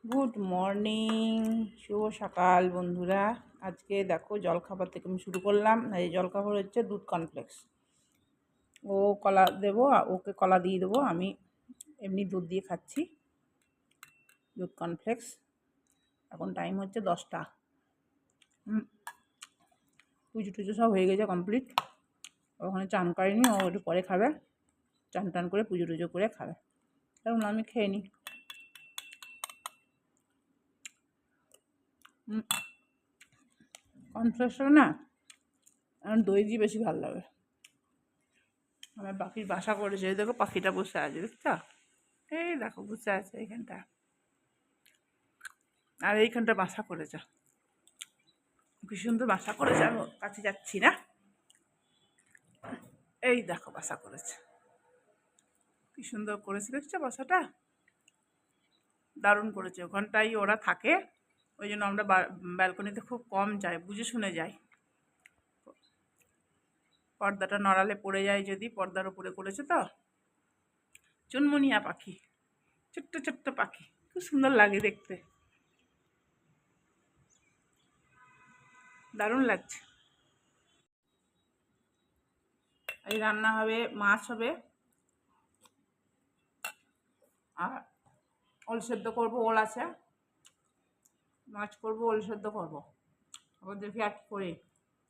Good morning, শুভ সকাল বন্ধুরা। আজকে দেখো জলখাবার থেকে আমি শুরু করলাম। এই জলখাবার হচ্ছে দুধ কর্নফ্লেক্স। ও কলা দেবো, ওকে কলা দিয়ে দেবো, আমি এমনি দুধ দিয়ে খাচ্ছি। দুধ কর্নফ্লেক্স। এখন টাইম হচ্ছে 10টা। পুজো টুজো সব হয়ে গেছে কমপ্লিট। ওখানে চান করেনি, ও একটু পরে খাবে। চান টান করে পুজো টুজো করে খাবে, কারণ আমি খেয়ে নিই। কর্নফ্লেক্সটা না আমার দই দিয়ে বেশি ভালো লাগে। আমার পাখির বাসা করেছে, এই দেখো পাখিটা বসে আছে, দেখছো? এই দেখো বসে আছে এইখানটা, আর এইখানটা বাসা করেছে। কি সুন্দর বাসা করেছে, আমি ওর কাছে যাচ্ছি না। এই দেখো বাসা করেছে, কি সুন্দর করেছে, দেখছো বাসাটা? দারুণ করেছে। ওখানটাই ওরা থাকে, ওই জন্য আমরা ব্যালকনিতে খুব কম যাই, বুঝে শুনে যাই। পর্দাটা নড়ালে পড়ে যায়, যদি পর্দার উপরে করেছে তো। চুনমুনিয়া পাখি, ছোট্ট ছোট্ট পাখি, খুব সুন্দর লাগে দেখতে, দারুণ লাগছে। এই রান্না হবে, মাছ হবে, আর ওল সেদ্ধ করবো, ওল আছে, মাছ করবো, ওল সেদ্ধ করবো। আবার দেখি আর কি করি।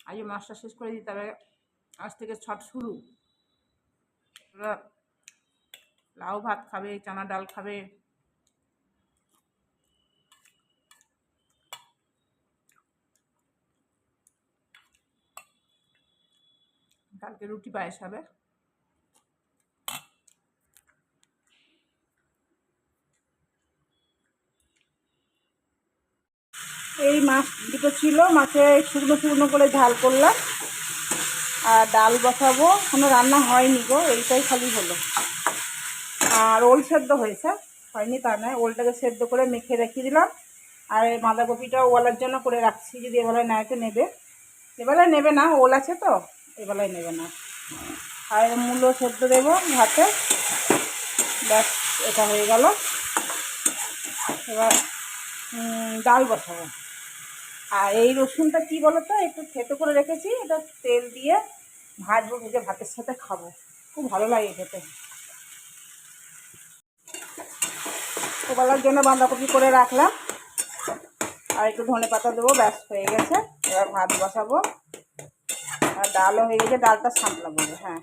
আজ মাছটা শেষ করে দিতে হবে, আজ থেকে ছট শুরু। ওরা লাউ ভাত খাবে, চানা ডাল খাবে। কালকে রুটি পায়েস হবে। এই মাছ দুটো ছিল, মাছে শুকনো শুকনো করে ঝাল করলাম, আর ডাল বসাবো। কোনো রান্না হয়নি গো, এইটাই খালি হলো। আর ওল সেদ্ধ হয়েছে, হয়নি তা নয়, ওলটাকে সেদ্ধ করে মেখে রেখে দিলাম। আর এই বাঁধাকপিটা ওলার জন্য করে রাখছি, যদি এবেলায় নাইতে নেবে। এবেলায় নেবে না, ওল আছে তো, এবেলায় নেবে না। আর মূলো সেদ্ধ দেবো ভাতে, ব্যাস এটা হয়ে গেল। এবার ডাল বসাবো। আর এই রসুনটা কি বলো তো, একটু থেতো করে রেখেছি, এটা তেল দিয়ে ভাজবো, ভেজে ভাতের সাথে খাবো, খুব ভালো লাগে খেতে। ওবেলার জন্য বাঁধাকপি করে রাখলাম, আর একটু ধনে পাতা দেবো, ব্যাস হয়ে গেছে। এবার ভাত বসাবো, আর ডালও হয়ে গেছে, ডালটা সামলাবো। হ্যাঁ,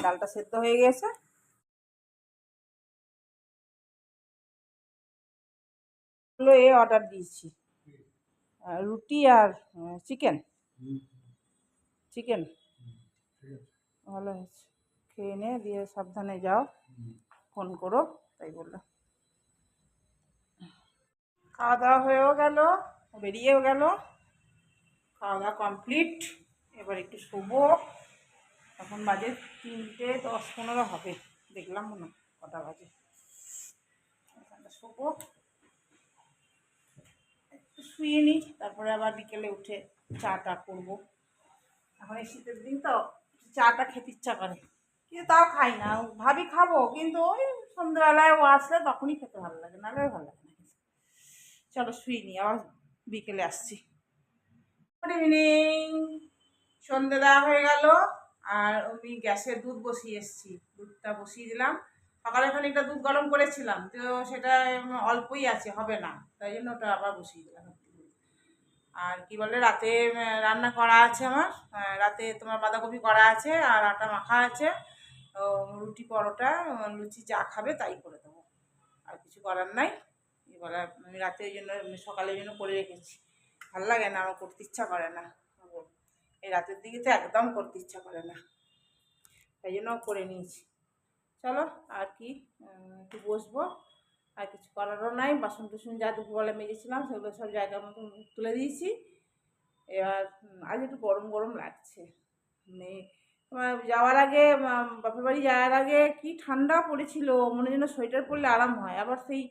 ডালটা সেদ্ধ হয়ে গেছে। এ অর্ডার দিয়েছি, রুটি আর চিকেন। চিকেন ভালো হয়েছে, খেয়ে নে, দিয়ে সাবধানে যাও, ফোন করো, তাই বললো। খাওয়া দাওয়া হয়েও গেল, বেরিয়েও গেল, খাওয়া দাওয়া কমপ্লিট। এবার একটু শোবো। এখন বাজে 3:10-15 হবে, দেখলাম না কটা বাজে। এখানটা শোবো, একটু শুয়ে নিই, তারপরে আবার বিকেলে উঠে চাটা করবো। এখন এই শীতের দিন তো চাটা খেতে ইচ্ছা করে, কিন্তু তাও খাই না। ভাবি খাবো, কিন্তু ওই সন্ধ্যেবেলায় ও আসলে তখনই খেতে ভালো লাগে, নাহলে ভালো লাগে না। চলো শুয়ে নিই, আবার বিকেলে আসছি। Good evening. সন্ধে দেওয়া হয়ে গেল, আর আমি গ্যাসে দুধ বসিয়ে এসেছি। দুধটা বসিয়ে দিলাম, সকালে খানিকটা দুধ গরম করেছিলাম, তো সেটা অল্পই আছে, হবে না, তাই জন্য ওটা আবার বসিয়ে দিলাম। আর কি বলে, রাতে রান্না করা আছে আমার। রাতে তোমার বাঁধাকপি করা আছে, আর আটা মাখা আছে। রুটি পরোটা লুচি যা খাবে তাই করে দেবো, আর কিছু করার নাই। এবার আমি রাতে ওই জন্য, সকালের জন্য করে রেখেছি। ভালো লাগে না, আমার করতে ইচ্ছা করে না। এই রাতের দিকে তো একদম করতে ইচ্ছা করে না, তাই জন্য করে নিয়েছি। চলো, আর কি, একটু বসবো, আর কিছু করারও নাই। বাসন টুসন যা দুপুরবেলা মেজেছিলাম সেগুলো সব জায়গার মতো তুলে দিয়েছি। এবার আজ একটু গরম গরম লাগছে, মানে যাওয়ার আগে, বাপের বাড়ি যাওয়ার আগে কি ঠান্ডা পড়েছিল, মনে যেন সোয়েটার পরলে আরাম হয়। আবার সেই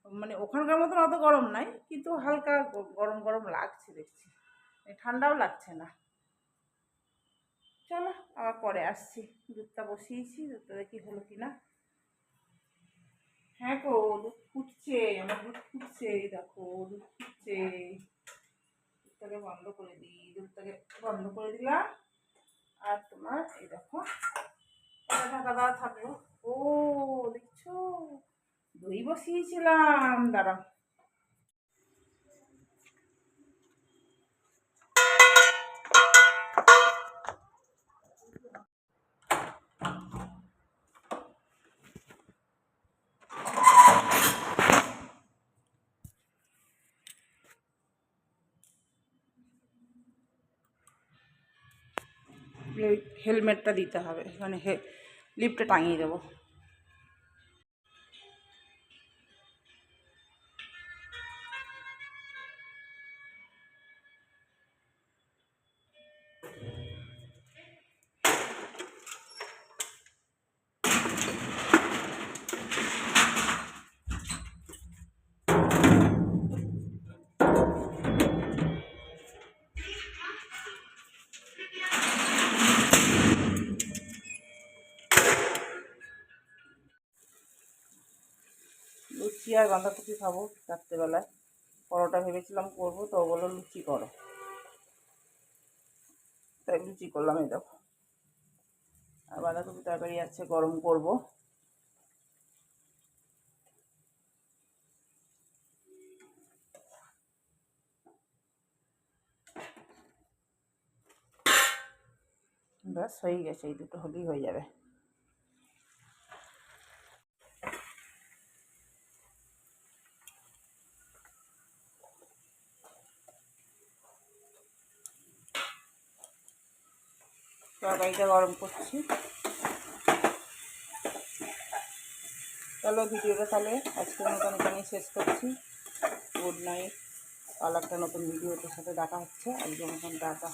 মানে ওখানকার মতন অত গরম নাই, কিন্তু হালকা গরম গরম লাগছে দেখছি, ঠান্ডাও লাগছে না। চলো, আবার পরে আসছি। দুধটা বসিয়েছি, দুধটা দেখি হলো কি না। হ্যাঁ গো, দুধ ফুটছে, আমার দুধ ফুটছে, এই দেখো দুধ ফুটছে। দুধটাকে বন্ধ করে দিই, দুধটাকে বন্ধ করে দিলাম। আর তোমার এই দেখো এটা ঢাকা দেওয়া থাকলো। ও দেখছো, দই বসিয়েছিলাম, দাঁড়াও। হেলমেটটা দিতে হবে, মানে লিফটে টাঙিয়ে দেবো। লুচি আর বাঁধাকপি খাবো রাত্রেবেলায়। পরোটা ভেবেছিলাম করবো, তো বললো লুচি করো, তাই লুচি করলাম। এই দেখো, আর বাঁধাকপি তরকারি আছে, গরম করবো। ব্যাস হয়ে গেছে, এই দুটো হলেই হয়ে যাবে। তরকারিটা গরম করছি। চলো ভিডিওটা তাহলে আজকের মতন এখানেই শেষ করছি। Good night. আর একটা নতুন ভিডিওটার সাথে দেখা হচ্ছে। আজকের মতন টাটা।